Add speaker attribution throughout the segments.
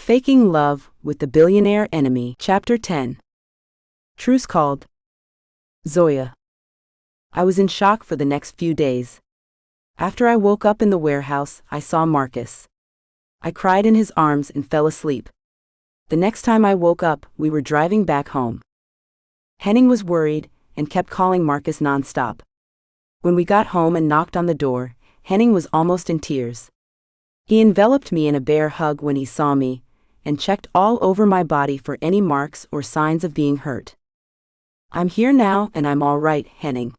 Speaker 1: Faking Love with the Billionaire Enemy. Chapter 10. Truce called. Zoya. I was in shock for the next few days. After I woke up in the warehouse, I saw Marcus. I cried in his arms and fell asleep. The next time I woke up, we were driving back home. Henning was worried and kept calling Marcus nonstop. When we got home and knocked on the door, Henning was almost in tears. He enveloped me in a bear hug when he saw me, and checked all over my body for any marks or signs of being hurt. "I'm here now and I'm all right, Henning,"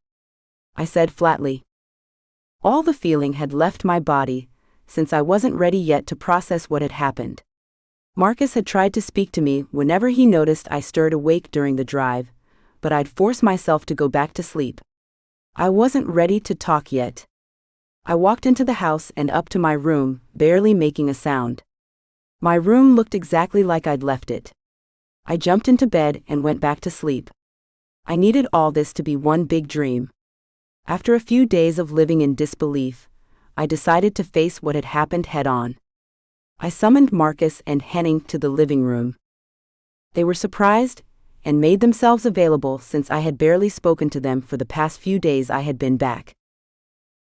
Speaker 1: I said flatly. All the feeling had left my body, since I wasn't ready yet to process what had happened. Marcus had tried to speak to me whenever he noticed I stirred awake during the drive, but I'd force myself to go back to sleep. I wasn't ready to talk yet. I walked into the house and up to my room, barely making a sound. My room looked exactly like I'd left it. I jumped into bed and went back to sleep. I needed all this to be one big dream. After a few days of living in disbelief, I decided to face what had happened head-on. I summoned Marcus and Henning to the living room. They were surprised and made themselves available since I had barely spoken to them for the past few days I had been back.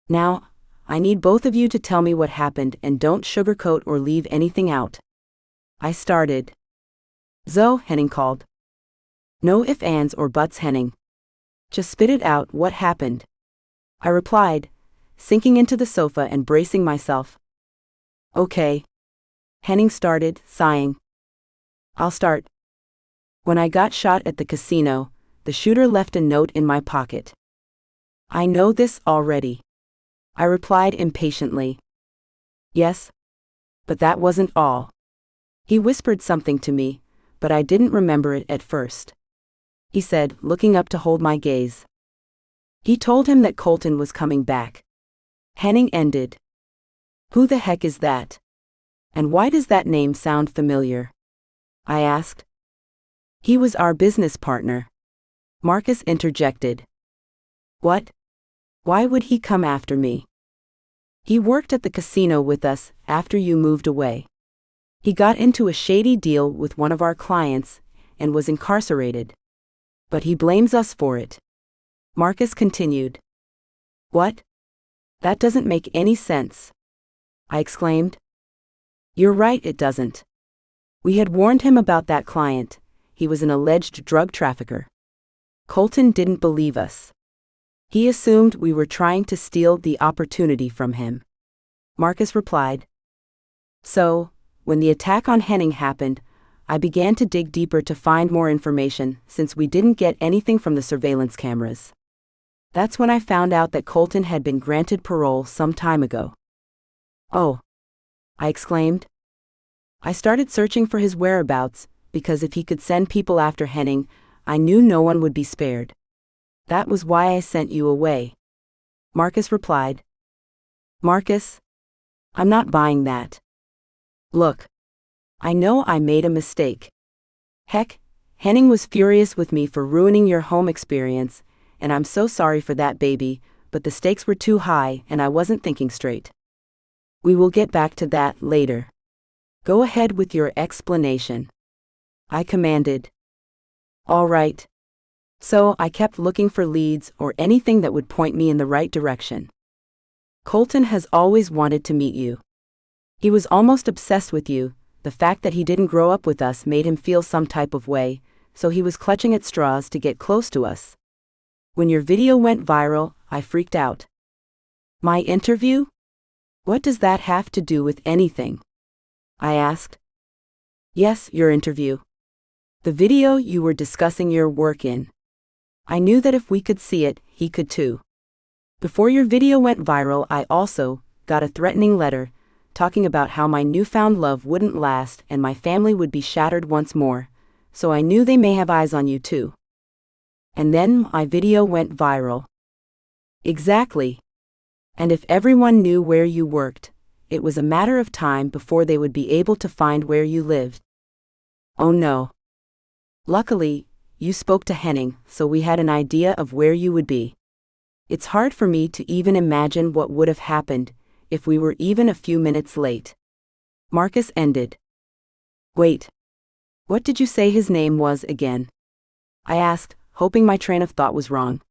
Speaker 1: "Now, I need both of you to tell me what happened and don't sugarcoat or leave anything out," I started. "Zo," Henning called. "No ifs, ands, or buts, Henning. Just spit it out, what happened?" I replied, sinking into the sofa and bracing myself. "Okay." Henning started, sighing. "I'll start. When I got shot at the casino, the shooter left a note in my pocket." "I know this already," I replied impatiently. "Yes? But that wasn't all." He whispered something to me, but I didn't remember it at first. He said, looking up to hold my gaze. "He told him that Colton was coming back." Henning ended. "Who the heck is that? And why does that name sound familiar?" I asked. "He was our business partner," Marcus interjected. "What? Why would he come after me?" "He worked at the casino with us after you moved away. He got into a shady deal with one of our clients and was incarcerated. But he blames us for it," Marcus continued. "What? That doesn't make any sense," I exclaimed. "You're right, it doesn't. We had warned him about that client. He was an alleged drug trafficker. Colton didn't believe us. He assumed we were trying to steal the opportunity from him," Marcus replied. "So, when the attack on Henning happened, I began to dig deeper to find more information since we didn't get anything from the surveillance cameras. That's when I found out that Colton had been granted parole some time ago." "Oh," I exclaimed. I started searching for his whereabouts, because if he could send people after Henning, I knew no one would be spared. "That was why I sent you away," Marcus replied. "Marcus? I'm not buying that. Look, I know I made a mistake. Heck, Henning was furious with me for ruining your home experience, and I'm so sorry for that, baby, but the stakes were too high and I wasn't thinking straight. We will get back to that later. Go ahead with your explanation," I commanded. "All right." So I kept looking for leads or anything that would point me in the right direction. "Colton has always wanted to meet you. He was almost obsessed with you. The fact that he didn't grow up with us made him feel some type of way, so he was clutching at straws to get close to us. When your video went viral, I freaked out." "My interview? What does that have to do with anything?" I asked. "Yes, your interview. The video you were discussing your work in. I knew that if we could see it, he could too. Before your video went viral, I also got a threatening letter talking about how my newfound love wouldn't last and my family would be shattered once more, so I knew they may have eyes on you too. And then my video went viral." "Exactly. And if everyone knew where you worked, it was a matter of time before they would be able to find where you lived." "Oh no. Luckily, you spoke to Henning, so we had an idea of where you would be. It's hard for me to even imagine what would have happened if we were even a few minutes late," Marcus ended. Wait. What did you say his name was again? I asked, hoping my train of thought was wrong.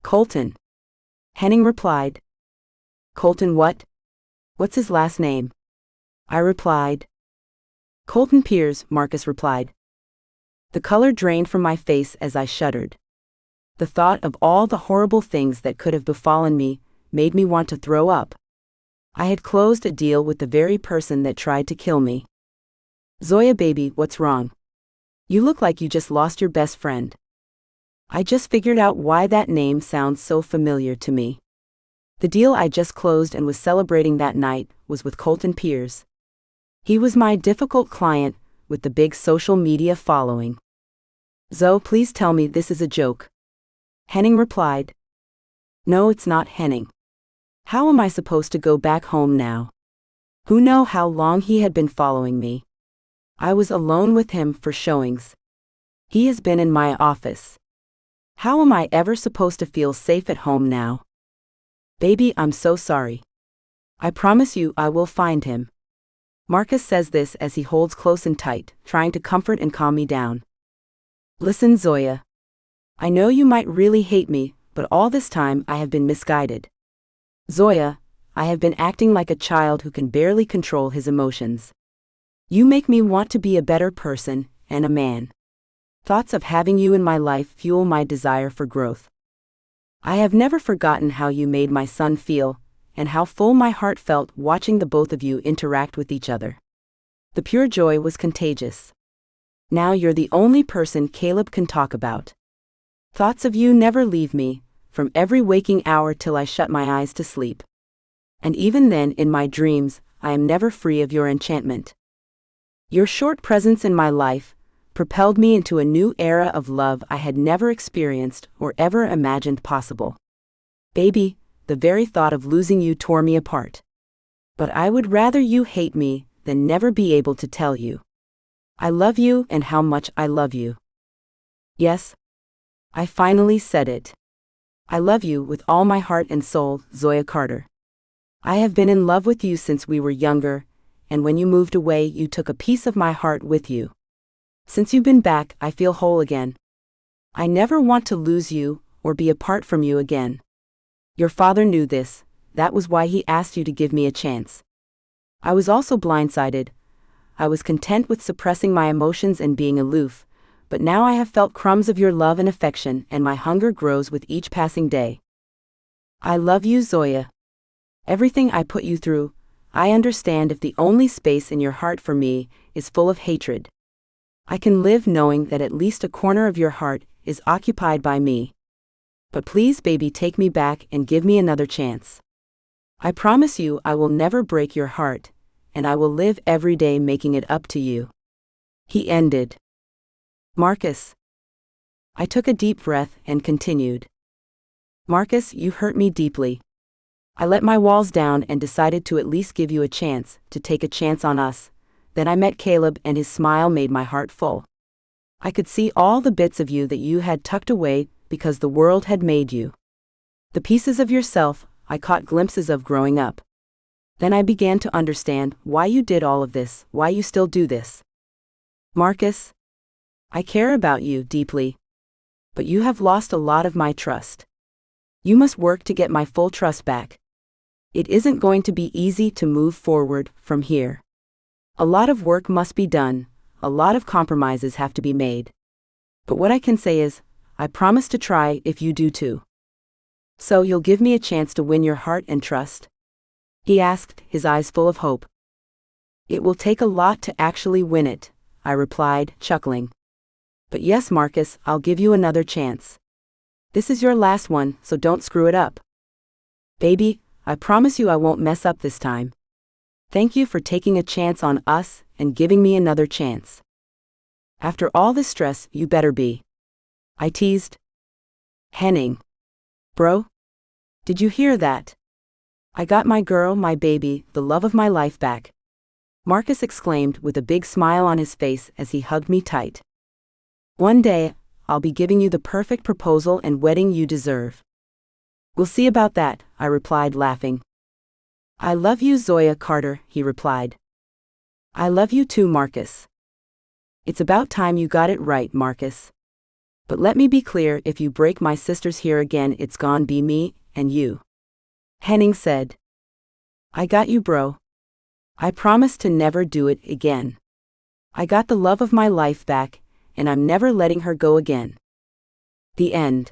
Speaker 1: Colton. Henning replied. Colton what? What's his last name? I replied. Colton Pierce, Marcus replied. The color drained from my face as I shuddered. The thought of all the horrible things that could have befallen me made me want to throw up. I had closed a deal with the very person that tried to kill me. Zoya baby, what's wrong? You look like you just lost your best friend. I just figured out why that name sounds so familiar to me. The deal I just closed and was celebrating that night was with Colton Pierce. He was my difficult client with the big social media following. Zoe, please tell me this is a joke. Henning replied. No, it's not, Henning. How am I supposed to go back home now? Who knows how long he had been following me? I was alone with him for showings. He has been in my office. How am I ever supposed to feel safe at home now? Baby, I'm so sorry. I promise you I will find him. Marcus says this as he holds close and tight, trying to comfort and calm me down. Listen, Zoya. I know you might really hate me, but all this time I have been misguided. Zoya, I have been acting like a child who can barely control his emotions. You make me want to be a better person and a man. Thoughts of having you in my life fuel my desire for growth. I have never forgotten how you made my son feel, and how full my heart felt watching the both of you interact with each other. The pure joy was contagious. Now you're the only person Caleb can talk about. Thoughts of you never leave me, from every waking hour till I shut my eyes to sleep. And even then, in my dreams, I am never free of your enchantment. Your short presence in my life propelled me into a new era of love I had never experienced or ever imagined possible. Baby, the very thought of losing you tore me apart. But I would rather you hate me than never be able to tell you. I love you and how much I love you. Yes. I finally said it. I love you with all my heart and soul, Zoya Carter. I have been in love with you since we were younger, and when you moved away, you took a piece of my heart with you. Since you've been back, I feel whole again. I never want to lose you or be apart from you again. Your father knew this, that was why he asked you to give me a chance. I was also blindsided. I was content with suppressing my emotions and being aloof, but now I have felt crumbs of your love and affection, and my hunger grows with each passing day. I love you, Zoya. Everything I put you through, I understand if the only space in your heart for me is full of hatred. I can live knowing that at least a corner of your heart is occupied by me. But please, baby, take me back and give me another chance. I promise you I will never break your heart, and I will live every day making it up to you. He ended. Marcus. I took a deep breath and continued. Marcus, you hurt me deeply. I let my walls down and decided to at least give you a chance, to take a chance on us. Then I met Caleb and his smile made my heart full. I could see all the bits of you that you had tucked away because the world had made you. The pieces of yourself I caught glimpses of growing up. Then I began to understand why you did all of this, why you still do this. Marcus, I care about you deeply. But you have lost a lot of my trust. You must work to get my full trust back. It isn't going to be easy to move forward from here. A lot of work must be done, a lot of compromises have to be made. But what I can say is, I promise to try if you do too. So you'll give me a chance to win your heart and trust? He asked, his eyes full of hope. It will take a lot to actually win it, I replied, chuckling. But yes, Marcus, I'll give you another chance. This is your last one, so don't screw it up. Baby, I promise you I won't mess up this time. Thank you for taking a chance on us and giving me another chance. After all this stress, you better be. I teased. Henning. Bro? Did you hear that? I got my girl, my baby, the love of my life back. Marcus exclaimed with a big smile on his face as he hugged me tight. One day, I'll be giving you the perfect proposal and wedding you deserve. We'll see about that, I replied, laughing. I love you, Zoya Carter, he replied. I love you too, Marcus. It's about time you got it right, Marcus. But let me be clear, if you break my sisters here again, it's gon' be me and you. Henning said. I got you, bro. I promise to never do it again. I got the love of my life back, and I'm never letting her go again. The end.